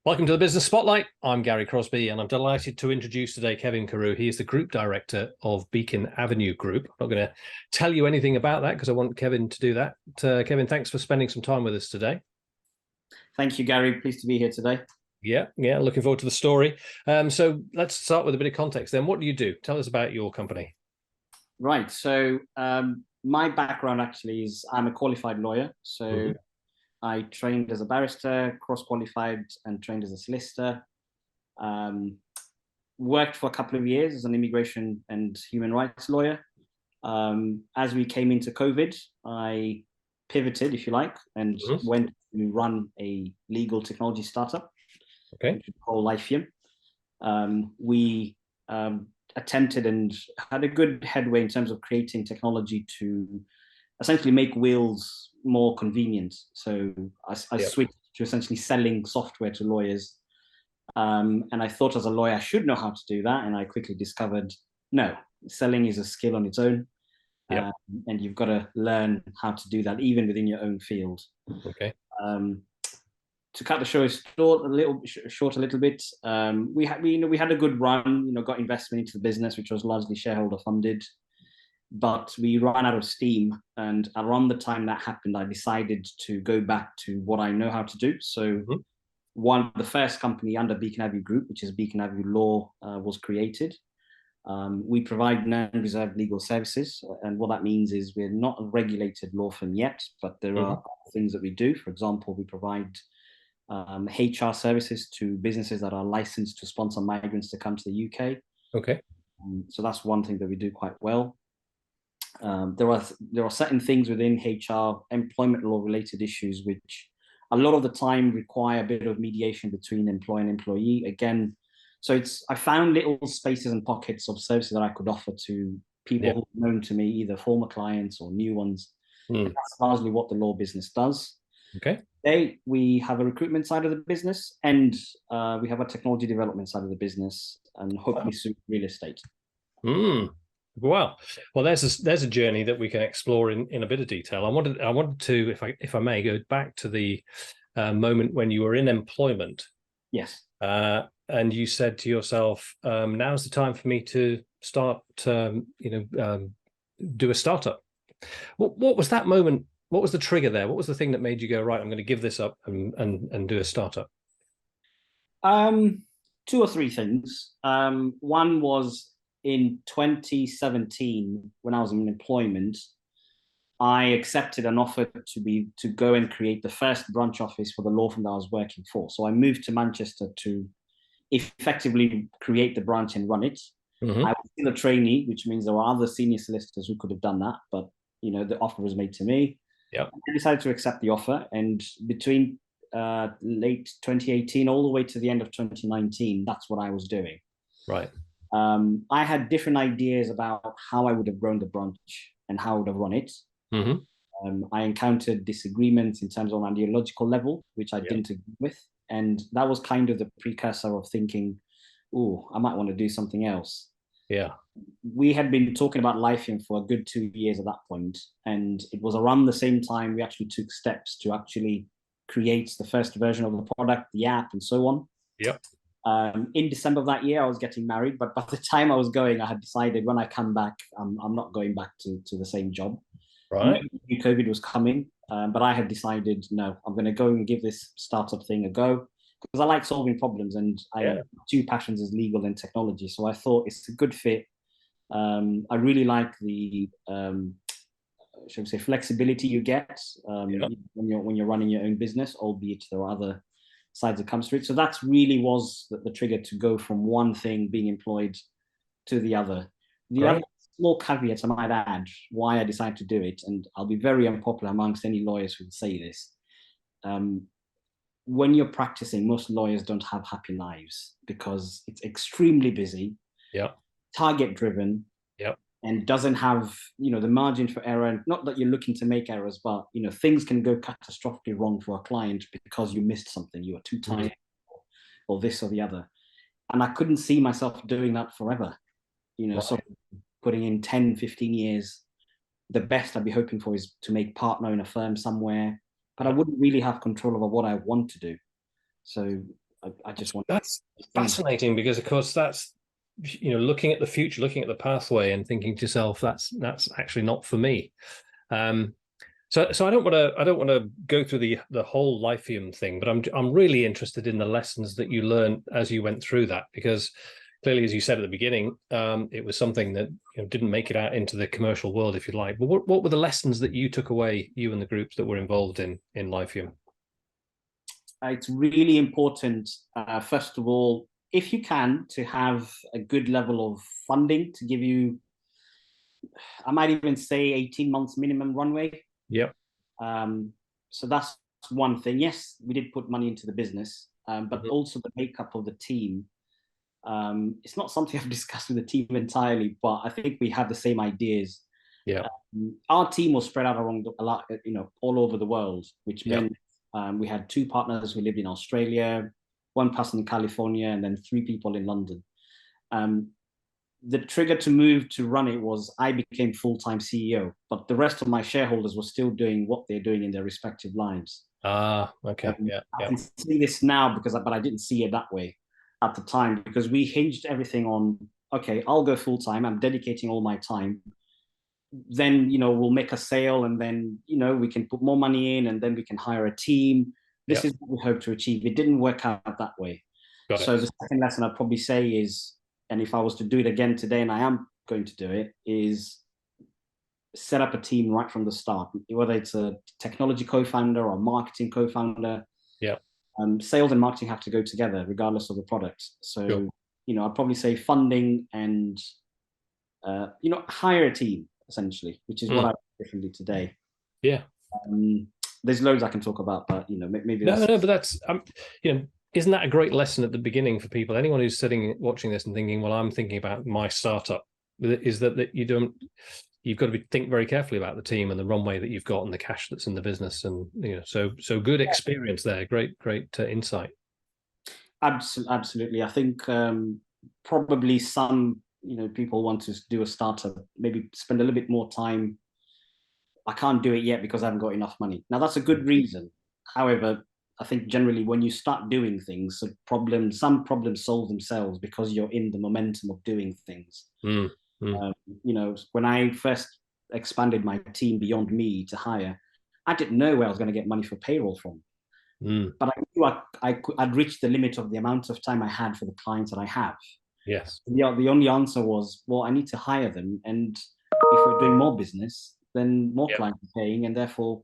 Welcome to the Business Spotlight. I'm Gary Crosby, and I'm delighted to introduce today Kevin Karue. He is the Group Director of Beacon Avenue Group. I'm not going to tell you anything about that because I want Kevin to do that. Kevin, thanks for spending some time with us today. Thank you, Gary. Pleased to be here today. Yeah, looking forward to the story. So let's start with a bit of context then. What do you do? Tell us about your company. Right. So my background actually is I'm a qualified lawyer. So I trained as a barrister, cross-qualified, and trained as a solicitor. Worked for a couple of years as an immigration and human rights lawyer. As we came into COVID, I pivoted, if you like, and went to run a legal technology startup. Okay. Which is called Lithium. We attempted and had a good headway in terms of creating technology to essentially make wills more convenient. So I switched to essentially selling software to lawyers. And I thought as a lawyer, I should know how to do that. And I quickly discovered, no, selling is a skill on its own. And you've got to learn how to do that even within your own field. Okay. To cut the show short a little bit, we had a good run. Got investment into the business, which was largely shareholder funded, but we ran out of steam. And around the time that happened, I decided to go back to what I know how to do. So, the first company under Beacon Avenue Group, which is Beacon Avenue Law, was created. We provide non-reserved legal services, and what that means is we're not a regulated law firm yet, but there are things that we do. For example, we provide HR services to businesses that are licensed to sponsor migrants to come to the UK. Okay. So that's one thing that we do quite well. There are certain things within HR, employment law related issues, which a lot of the time require a bit of mediation between employer and employee. Again, so I found little spaces and pockets of services that I could offer to people who are known to me, either former clients or new ones. And that's largely what the law business does. Okay. Today, we have a recruitment side of the business, and we have a technology development side of the business, and hopefully soon real estate. Wow. Well, there's a journey that we can explore in a bit of detail. I wanted to, if I may, go back to the moment when you were in employment. Yes. And you said to yourself, now's the time for me to start, do a startup. What was that moment? What was the trigger there? What was the thing that made you go, right, I'm going to give this up and do a startup? Two or three things. One was in 2017, when I was in employment, I accepted an offer to go and create the first branch office for the law firm that I was working for. So I moved to Manchester to effectively create the branch and run it. I was still a trainee, which means there were other senior solicitors who could have done that, but the offer was made to me. I decided to accept the offer, and between late 2018 all the way to the end of 2019, that's what I was doing. Right. I had different ideas about how I would have grown the branch and how I would have run it. I encountered disagreements in terms of an ideological level, which I didn't agree with. And that was kind of the precursor of thinking, oh, I might want to do something else. Yeah. We had been talking about Lithium for a good 2 years at that point, and it was around the same time we actually took steps to actually create the first version of the product, the app, and so on. In December of that year, I was getting married, but by the time I was going, I had decided when I come back, I'm not going back to the same job. Right. COVID was coming, but I had decided, no, I'm going to go and give this startup thing a go, because I like solving problems, and I have two passions as legal and technology. So I thought it's a good fit. I really like the shall we say flexibility you get when you're running your own business, albeit there are other sides that comes to it. So that's really was the trigger to go from one thing being employed to the other. The other small caveat I might add why I decided to do it, and I'll be very unpopular amongst any lawyers who would say this. When you're practicing, most lawyers don't have happy lives because it's extremely busy, target driven, and doesn't have the margin for error. And not that you're looking to make errors, but things can go catastrophically wrong for a client because you missed something, you were too tired, or this or the other. And I couldn't see myself doing that forever. So putting in 10, 15 years, the best I'd be hoping for is to make partner in a firm somewhere, but I wouldn't really have control over what I want to do. So I just want. That's fascinating, because of course that's, looking at the future, looking at the pathway, and thinking to yourself, that's actually not for me. So I don't want to go through the whole Lithium thing, but I'm really interested in the lessons that you learned as you went through that, because clearly, as you said at the beginning, it was something that didn't make it out into the commercial world, if you like. But what were the lessons that you took away, you and the groups that were involved in Lithium? It's really important, first of all, if you can, to have a good level of funding to give you, I might even say 18 months minimum runway. Yep. So that's one thing. Yes, we did put money into the business, but also the makeup of the team. It's not something I've discussed with the team entirely, but I think we have the same ideas. Yeah. Our team was spread out around a lot, all over the world, which meant we had 2 partners who lived in Australia, 1 person in California, and then 3 people in London. The trigger to move to run it was I became full-time CEO, but the rest of my shareholders were still doing what they're doing in their respective lives. Okay. I can see this now but I didn't see it that way at the time, because we hinged everything on, okay, I'll go full-time, I'm dedicating all my time. Then, we'll make a sale, and then, we can put more money in, and then we can hire a team. This is what we hope to achieve. It didn't work out that way. So the second lesson I'd probably say is, and if I was to do it again today, and I am going to do it, is set up a team right from the start, whether it's a technology co-founder or a marketing co-founder. Sales and marketing have to go together regardless of the product. So, I'd probably say funding and, hire a team, essentially, which is what I do differently today. There's loads I can talk about, but, maybe no, but that's, isn't that a great lesson at the beginning for people? Anyone who's watching this and thinking, well, I'm thinking about my startup, is that you've got to think very carefully about the team and the runway that you've got and the cash that's in the business. And, so good experience there. Great insight. Absolutely. I think probably some, people want to do a startup, maybe spend a little bit more time. I can't do it yet because I haven't got enough money. Now, that's a good reason. However, I think generally when you start doing things, some problems solve themselves because you're in the momentum of doing things. When I first expanded my team beyond me to hire, I didn't know where I was going to get money for payroll from. But I knew I'd reached the limit of the amount of time I had for the clients that I have. Yes. The only answer was, well, I need to hire them. And if we're doing more business, then more clients are paying, and therefore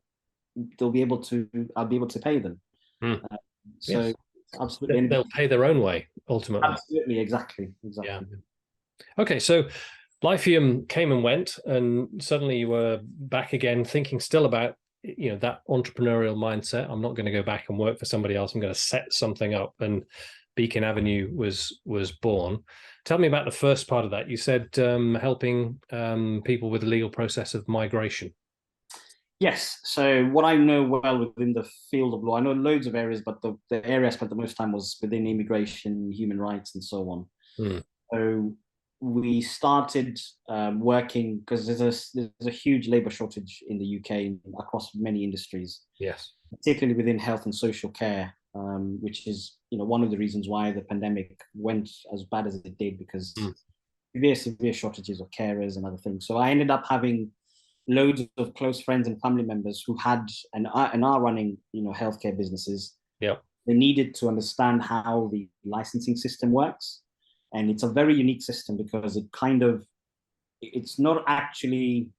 I'll be able to pay them. So absolutely, they'll pay their own way ultimately. Absolutely, exactly. Yeah. Okay, so Lithium came and went, and suddenly you were back again, thinking still about that entrepreneurial mindset. I'm not going to go back and work for somebody else. I'm going to set something up, and Beacon Avenue was born. Tell me about the first part of that. You said helping people with the legal process of migration. Yes. So what I know well within the field of law, I know loads of areas, but the area I spent the most time was within immigration, human rights, and so on. So we started working because there's a huge labour shortage in the UK across many industries. Yes. Particularly within health and social care, which is one of the reasons why the pandemic went as bad as it did, because severe shortages of carers and other things. So I ended up having loads of close friends and family members who had and are running healthcare businesses. Yeah. They needed to understand how the licensing system works. And it's a very unique system because it's not actually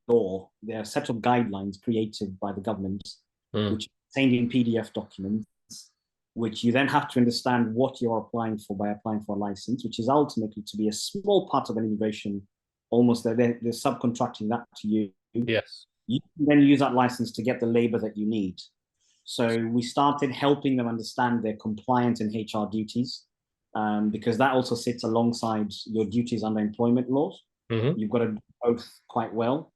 law. There are a set of guidelines created by the government, which are contained in PDF documents, which you then have to understand what you're applying for by applying for a license, which is ultimately to be a small part of an immigration. Almost they're subcontracting that to you. Yes. You can then use that license to get the labor that you need. So we started helping them understand their compliance and HR duties, because that also sits alongside your duties under employment laws. You've got to do both quite well.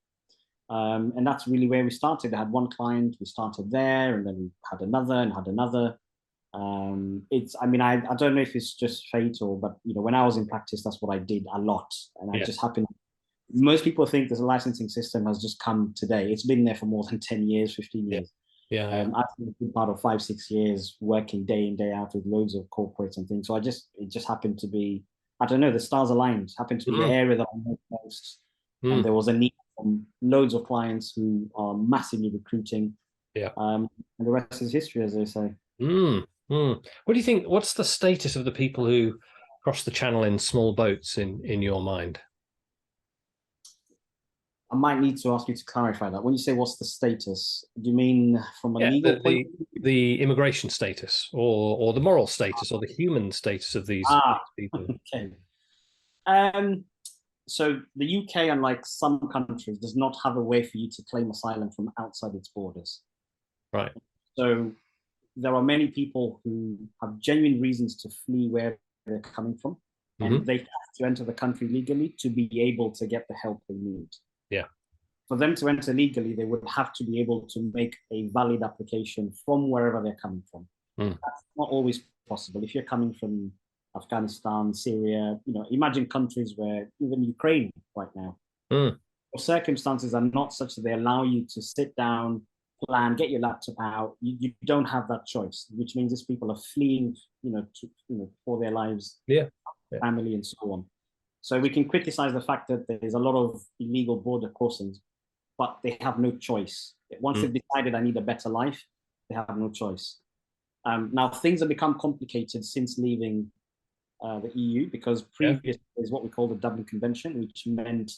And that's really where we started. I had one client, we started there, and then we had another and had another. I don't know if it's just fate but when I was in practice, that's what I did a lot. And I just happened. Most people think this licensing system has just come today. It's been there for more than 10 years, 15 years. Yeah. I've been part of 5, 6 years working day in, day out with loads of corporates and things. So it just happened to be, I don't know, the stars aligned. Happened to be the Mm, area that I know most, and mm, there was a need from loads of clients who are massively recruiting. yeah. And the rest is history, as they say. Mm, mm. What do you think? What's the status of the people who cross the channel in small boats in your mind? I might need to ask you to clarify that. When you say what's the status, do you mean from a Yeah, legal point of view? the immigration status, or the moral status, or the human status of these Ah, people. okay. Um, so the UK, unlike some countries, does not have a way for you to claim asylum from outside its borders. Right. So there are many people who have genuine reasons to flee where they're coming from, and Hmm. they have to enter the country legally to be able to get the help they need. Yeah. For them to enter legally, they would have to be able to make a valid application from wherever they're coming from. Mm. That's not always possible. If you're coming from Afghanistan, Syria, imagine countries where even Ukraine right now, Mm. circumstances are not such that they allow you to sit down, plan, get your laptop out. You don't have that choice, which means these people are fleeing, for their lives, Yeah. Yeah. family, and so on. So we can criticize the fact that there's a lot of illegal border crossings, but they have no choice. Once Mm. they've decided I need a better life, they have no choice. Now things have become complicated since leaving the EU, because Yeah. previous is what we call the Dublin Convention, which meant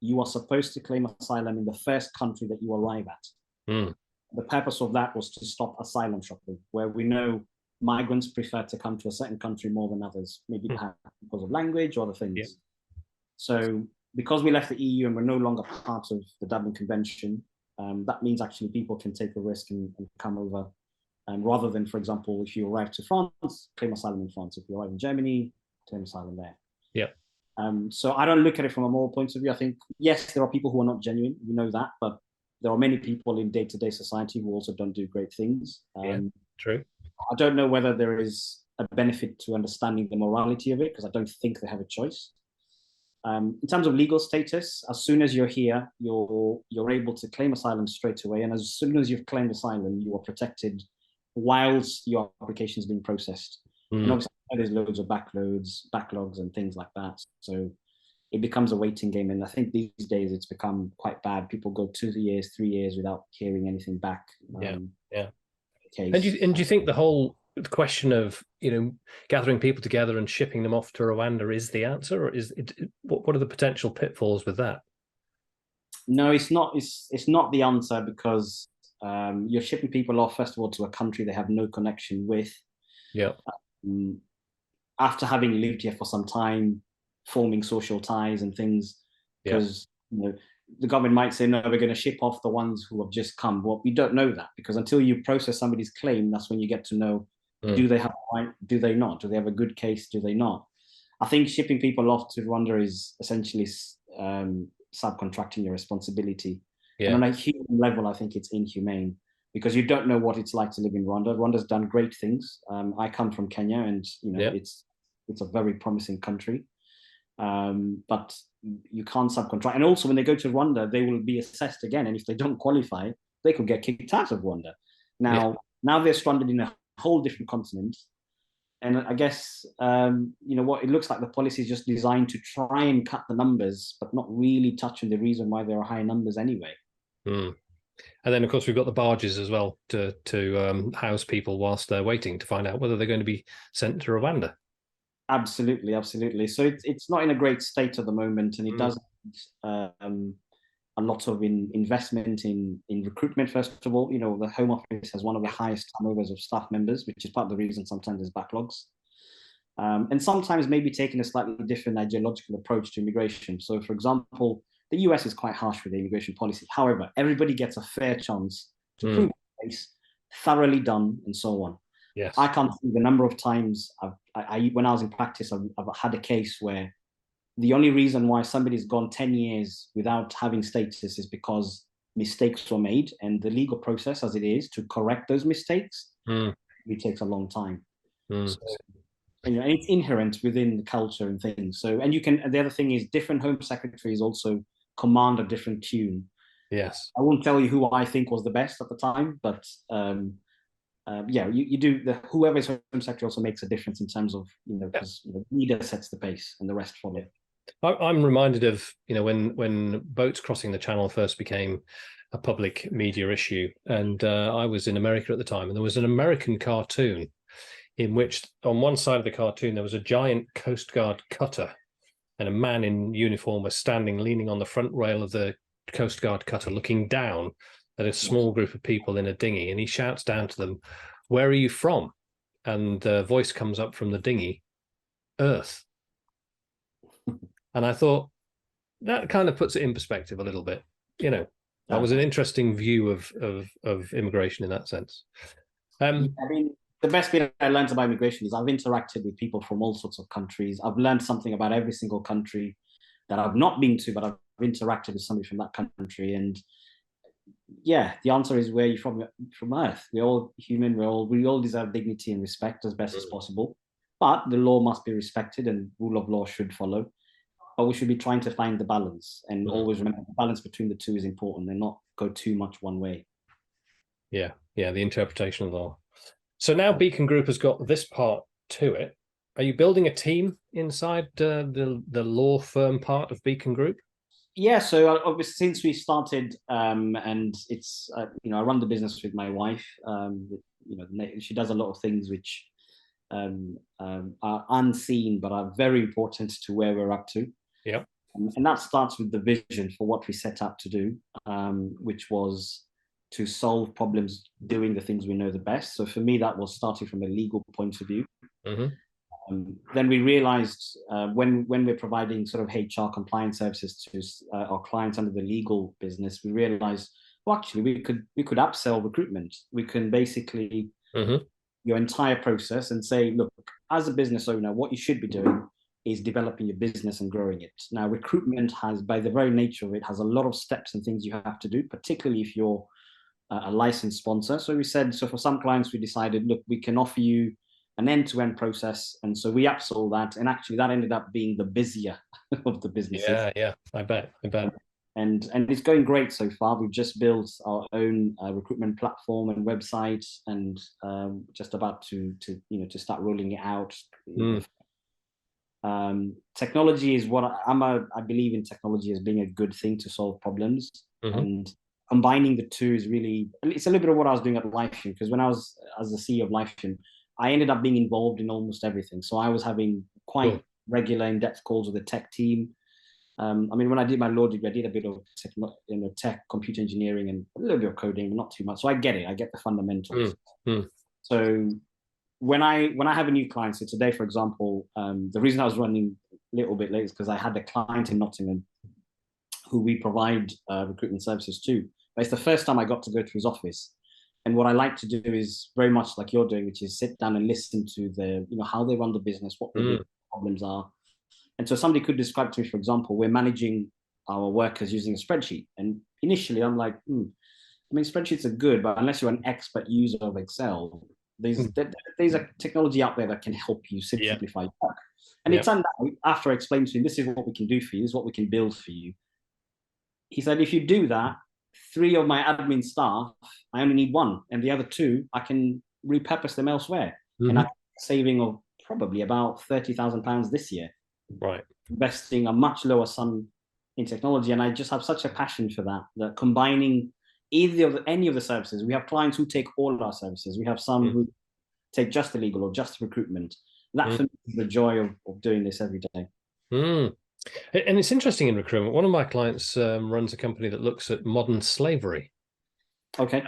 you are supposed to claim asylum in the first country that you arrive at. Mm. The purpose of that was to stop asylum shopping, where we know migrants prefer to come to a certain country more than others, maybe Mm. because of language or other Yeah. things. So because we left the EU and we're no longer part of the Dublin Convention, that means actually people can take a risk and come over. Rather than, for example, if you arrive to France, claim asylum in France. If you arrive in Germany, claim asylum there. Yeah. So I don't look at it from a moral point of view. I think, yes, there are people who are not genuine. We know that. But there are many people in day-to-day society who also don't do great things. Yeah. True. I don't know whether there is a benefit to understanding the morality of it, because I don't think they have a choice. In terms of legal status, as soon as you're here, you're able to claim asylum straight away. And as soon as you've claimed asylum, you are protected whilst your application is being processed. And Mm. obviously, there's loads of backlogs, and things like that. So it becomes a waiting game. And I think these days it's become quite bad. People go 2 years, 3 years without hearing anything back. Yeah. Yeah. And Case. do you think the whole question of gathering people together and shipping them off to Rwanda is the answer, or is it? What are the potential pitfalls with that? No, it's not. It's not the answer, because you're shipping people off, first of all, to a country they have no connection with. Yeah. Um, After having lived here for some time, forming social ties and things, Yeah. because the government might say, no, we're going to ship off the ones who have just come. Well, we don't know that, because until you process somebody's claim, that's when you get to know, do they have a right? Do they not? Do they have a good case? Do they not? I think shipping people off to Rwanda is essentially subcontracting your responsibility. And Yeah. on a human level, I think it's inhumane, because you don't know what it's like to live in Rwanda. Rwanda's done great things. I come from Kenya, and Yeah. it's a very promising country. But you can't subcontract. And also, when they go to Rwanda, they will be assessed again. And if they don't qualify, they could get kicked out of Rwanda. Yeah. Now they're stranded in a whole different continent. And I guess, what it looks like, the policy is just designed to try and cut the numbers, but not really touching the reason why there are high numbers anyway. Mm. And then, of course, we've got the barges as well to house people whilst they're waiting to find out whether they're going to be sent to Rwanda. Absolutely, absolutely. So it's not in a great state at the moment, and it Mm. does a lot of investment in recruitment. First of all, the Home Office has one of the highest turnovers of staff members, which is part of the reason sometimes there's backlogs. And sometimes maybe taking a slightly different ideological approach to immigration. So, for example, the US is quite harsh with the immigration policy. However, everybody gets a fair chance to prove their case, thoroughly done, and so on. Yes. I can't see the number of times when I was in practice, I've had a case where the only reason why somebody's gone 10 years without having status is because mistakes were made, and the legal process as it is to correct those mistakes, it takes a long time. So, and it's inherent within the culture and things. So, and the other thing is, different home secretaries also command a different tune. Yes. I won't tell you who I think was the best at the time, but yeah, you do whoever is home secretary also makes a difference in terms of, because the leader sets the pace and the rest follow. I'm reminded of, when boats crossing the channel first became a public media issue, and I was in America at the time, and there was an American cartoon in which on one side of the cartoon there was a giant Coast Guard cutter, and a man in uniform was standing leaning on the front rail of the Coast Guard cutter looking down at a small group of people in a dinghy, and he shouts down to them, "Where are you from?" And the voice comes up from the dinghy, "Earth." And I thought that kind of puts it in perspective a little bit. That was an interesting view of immigration in that sense. I mean, the best bit I learned about immigration is I've interacted with people from all sorts of countries. I've learned something about every single country that I've not been to, but I've interacted with somebody from that country. And yeah, the answer is, where are you from? From Earth. We're all human. We all deserve dignity and respect as best as possible. But the law must be respected, and rule of law should follow. But we should be trying to find the balance, and always remember the balance between the two is important, and not go too much one way. Yeah, the interpretation of the law. So now Beacon Group has got this part to it. Are you building a team inside the law firm part of Beacon Group? Yeah, so obviously since we started, and it's I run the business with my wife. She does a lot of things which are unseen but are very important to where we're up to. Yeah. And that starts with the vision for what we set out to do, which was to solve problems doing the things we know the best. So for me, that was starting from a legal point of view. Then we realized when we're providing sort of HR compliance services to our clients under the legal business, we realized, well, actually, we could upsell recruitment. We can basically your entire process and say, look, as a business owner, what you should be doing is developing your business and growing it. Now, recruitment has, by the very nature of it, has a lot of steps and things you have to do, particularly if you're a licensed sponsor. So we said, so for some clients, we decided, look, we can offer you an end-to-end process. And so we upsold that. And actually that ended up being the busier of the businesses. Yeah, I bet. And it's going great so far. We've just built our own recruitment platform and website, and just about to start rolling it out. Technology is what I believe in technology as being a good thing to solve problems. And combining the two is really, it's a little bit of what I was doing at Lifeshim, because when I was as the CEO of Lifeshim, I ended up being involved in almost everything. So I was having quite regular in-depth calls with the tech team. When I did my law degree, I did a bit of tech, computer engineering, and a little bit of coding, but not too much. So I get it. I get the fundamentals. So when I have a new client, so today, for example, the reason I was running a little bit late is because I had a client in Nottingham who we provide recruitment services to. But it's the first time I got to go to his office. And what I like to do is very much like you're doing, which is sit down and listen to how they run the business, what the problems are. And so somebody could describe to me, for example, we're managing our workers using a spreadsheet. And initially I'm like, spreadsheets are good, but unless you're an expert user of Excel, there's a technology out there that can help you simplify your work. And it turned out, after I explained to him, this is what we can do for you, this is what we can build for you. He said, if you do that, 3 of my admin staff, I only need 1, and the other 2, I can repurpose them elsewhere. And I'm saving of probably about £30,000 this year. Right. Investing a much lower sum in technology. And I just have such a passion for that combining any of the services. We have clients who take all of our services. We have some who take just the legal or just recruitment. That's the joy of doing this every day. And it's interesting in recruitment. One of my clients runs a company that looks at modern slavery. Okay.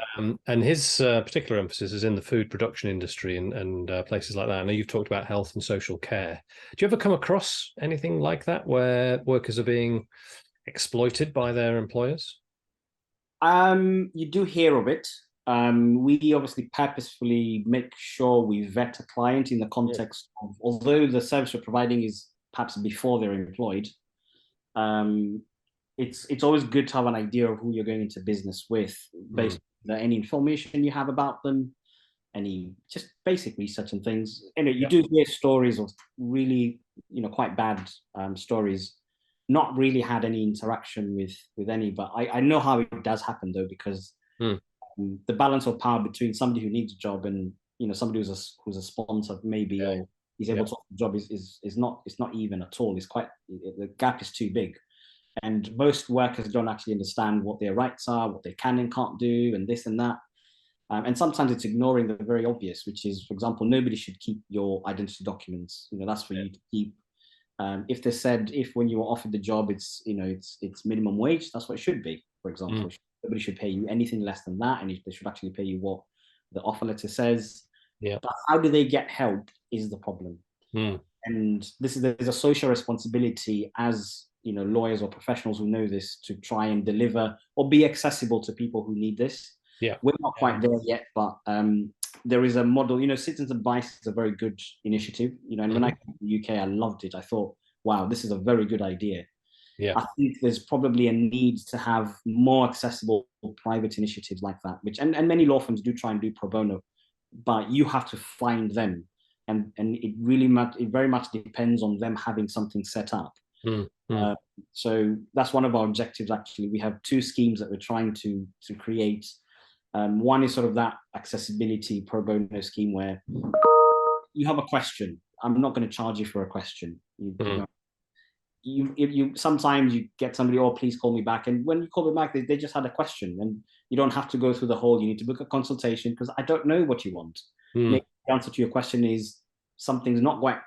And his particular emphasis is in the food production industry and places like that. I know you've talked about health and social care. Do you ever come across anything like that where workers are being exploited by their employers? You do hear of it. We obviously purposefully make sure we vet a client in the context of, although the service we're providing is perhaps before they're employed, it's always good to have an idea of who you're going into business with, based on any information you have about them, any just basic research and things. You do hear stories of really, quite bad stories not really had any interaction with any, but I know how it does happen though, because the balance of power between somebody who needs a job and somebody who's a sponsor maybe, Yeah. or is able to offer a job is not, it's not even at all. It's quite, the gap is too big. And most workers don't actually understand what their rights are, what they can and can't do, and this and that. And sometimes it's ignoring the very obvious, which is, for example, nobody should keep your identity documents. That's for you to keep. If they said, if when you were offered the job, it's it's minimum wage, that's what it should be. For example, nobody should pay you anything less than that, and they should actually pay you what the offer letter says. Yeah. But how do they get help is the problem. And there's a social responsibility as lawyers or professionals who know this, to try and deliver or be accessible to people who need this. Yeah, we're not quite there yet, but there is a model. Citizens Advice is a very good initiative. And when I came to the UK, I loved it. I thought, wow, this is a very good idea. Yeah, I think there's probably a need to have more accessible private initiatives like that, which and many law firms do try and do pro bono, but you have to find them, and it very much depends on them having something set up. So that's one of our objectives. Actually, we have two schemes that we're trying to create. One is sort of that accessibility pro bono scheme where you have a question. I'm not going to charge you for a question. Sometimes you get somebody, oh, please call me back. And when you call them back, they just had a question, and you don't have to go through the whole, you need to book a consultation because I don't know what you want. Maybe the answer to your question is something's not quite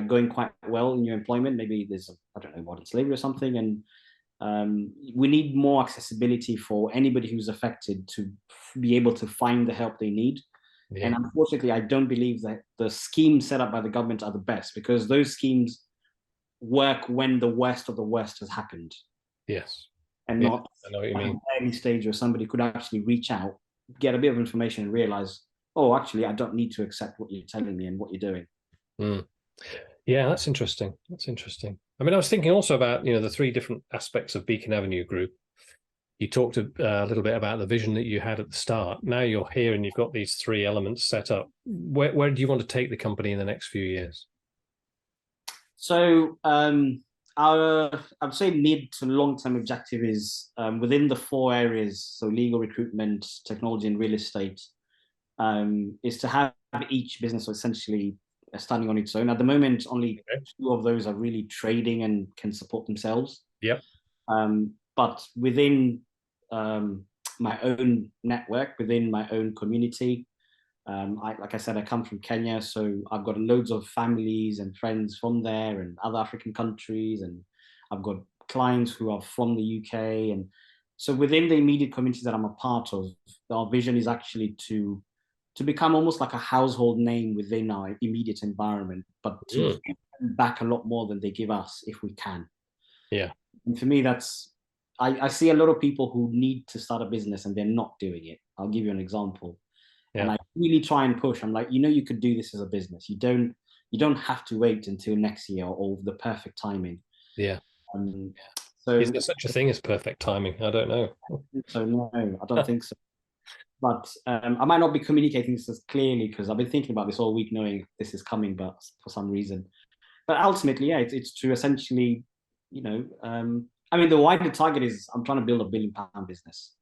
going quite well in your employment. Maybe there's, I don't know, modern slavery or something. And we need more accessibility for anybody who's affected to be able to find the help they need. Yeah. And unfortunately, I don't believe that the schemes set up by the government are the best, because those schemes work when the worst of the worst has happened. Yes. And not I know what you mean. At an early stage where somebody could actually reach out, get a bit of information, and realize, oh, actually, I don't need to accept what you're telling me and what you're doing. Yeah, that's interesting. That's interesting. I mean, I was thinking also about, the three different aspects of Beacon Avenue Group. You talked a little bit about the vision that you had at the start. Now you're here and you've got these three elements set up. Where do you want to take the company in the next few years? So I'd say mid to long-term objective is within the four areas, so legal, recruitment, technology, and real estate, is to have each business essentially standing on its own. At the moment, only two of those are really trading and can support themselves. Yep. But within my own network, within my own community, like I said, I come from Kenya, so I've got loads of families and friends from there and other African countries, and I've got clients who are from the UK. And so within the immediate communities that I'm a part of, our vision is actually to become almost like a household name within our immediate environment, but to give them back a lot more than they give us if we can. Yeah. And for me, I see a lot of people who need to start a business and they're not doing it. I'll give you an example. Yeah. And I really try and push. I'm like, you could do this as a business. You don't have to wait until next year or the perfect timing. Yeah. So is there such a thing as perfect timing? I don't know. So no, I don't think so. But I might not be communicating this as clearly because I've been thinking about this all week, knowing this is coming, but for some reason. But ultimately, yeah, it's to essentially, I mean, the wider target is I'm trying to build £1 billion business.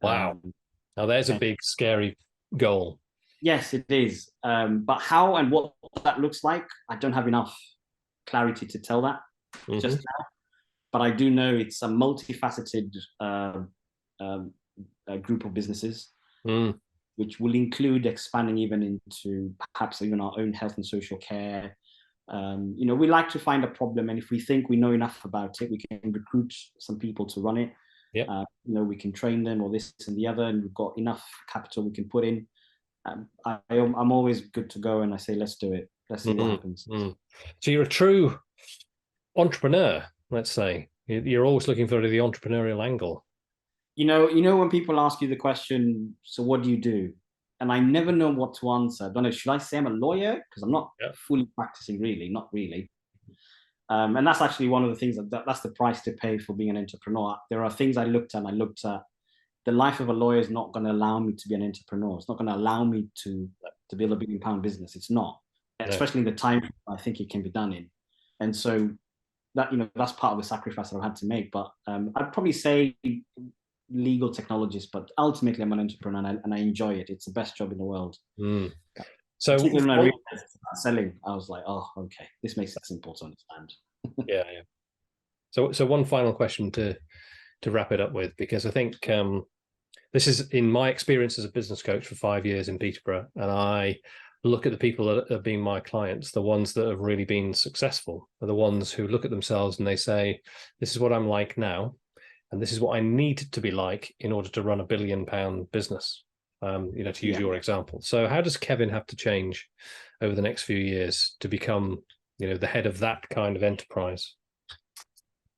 Wow. Now there's a big, scary goal. Yes, it is. But how and what that looks like, I don't have enough clarity to tell that just now. But I do know it's a multifaceted group of businesses, which will include expanding even into perhaps even our own health and social care. We like to find a problem, and if we think we know enough about it, we can recruit some people to run it. Yeah. We can train them or this and the other, and we've got enough capital we can put in. I'm always good to go, and I say, let's do it. Let's see what happens. So you're a true entrepreneur, let's say. You're always looking for the entrepreneurial angle. When people ask you the question, so what do you do? And I never know what to answer. I don't know, should I say I'm a lawyer? Because I'm not fully practicing, really, not really. And that's actually one of the things that's the price to pay for being an entrepreneur. There are things I looked at. The life of a lawyer is not going to allow me to be an entrepreneur. It's not going to allow me to build £1 billion business. It's not, especially in the time I think it can be done in. And so that, that's part of the sacrifice that I've had to make. But I'd probably say legal technologist, but ultimately I'm an entrepreneur, and I enjoy it. It's the best job in the world. So particularly when I realized about selling, I was like, oh, okay, this makes it simple to understand. yeah. So one final question to wrap it up with, because I think this is in my experience as a business coach for 5 years in Peterborough, and I look at the people that have been my clients, the ones that have really been successful are the ones who look at themselves and they say, this is what I'm like now, and this is what I need to be like in order to run £1 billion business, to use your example. So how does Kevin have to change over the next few years to become, the head of that kind of enterprise?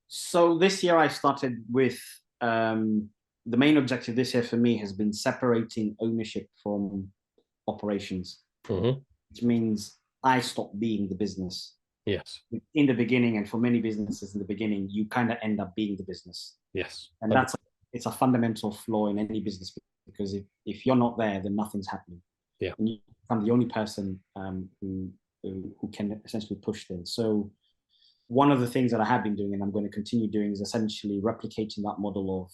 So this year I started with, the main objective this year for me has been separating ownership from operations, which means I stopped being the business. Yes. In the beginning, and for many businesses in the beginning, you kind of end up being the business. Yes. And it's a fundamental flaw in any business, because if you're not there, then nothing's happening. Yeah. And you become the only person who can essentially push things. So one of the things that I have been doing, and I'm going to continue doing, is essentially replicating that model of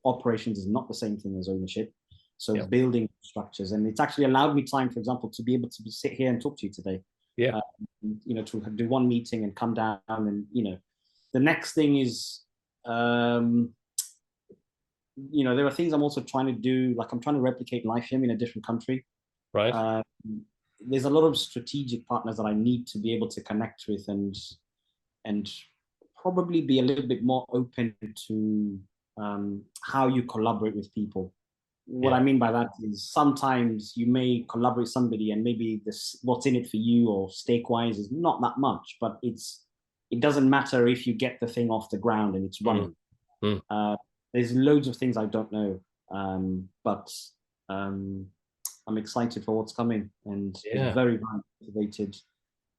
operations is not the same thing as ownership. So building structures, and it's actually allowed me time, for example, to be able to sit here and talk to you today. Yeah. To do one meeting and come down, and the next thing is, there are things I'm also trying to do, like I'm trying to replicate life here in a different country. Right. There's a lot of strategic partners that I need to be able to connect with, and probably be a little bit more open to how you collaborate with people. What I mean by that is sometimes you may collaborate with somebody and maybe what's in it for you or stake-wise is not that much, but it doesn't matter if you get the thing off the ground and it's running. There's loads of things I don't know, but I'm excited for what's coming, and very, very motivated.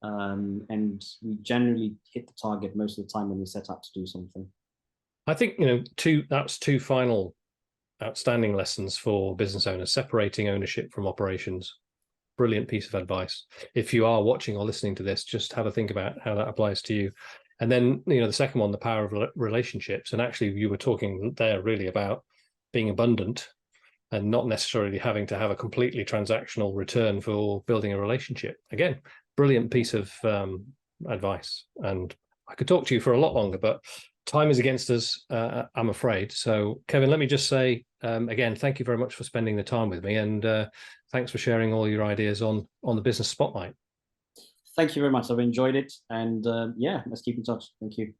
And we generally hit the target most of the time when we set out to do something. I think, that's two final outstanding lessons for business owners: separating ownership from operations. Brilliant piece of advice. If you are watching or listening to this, just have a think about how that applies to you. And then, the second one, the power of relationships. And actually, you were talking there really about being abundant and not necessarily having to have a completely transactional return for building a relationship. Again, brilliant piece of advice. And I could talk to you for a lot longer, but time is against us, I'm afraid. So, Kevin, let me just say, again, thank you very much for spending the time with me, and thanks for sharing all your ideas on the Business Spotlight. Thank you very much. I've enjoyed it, and let's keep in touch. Thank you.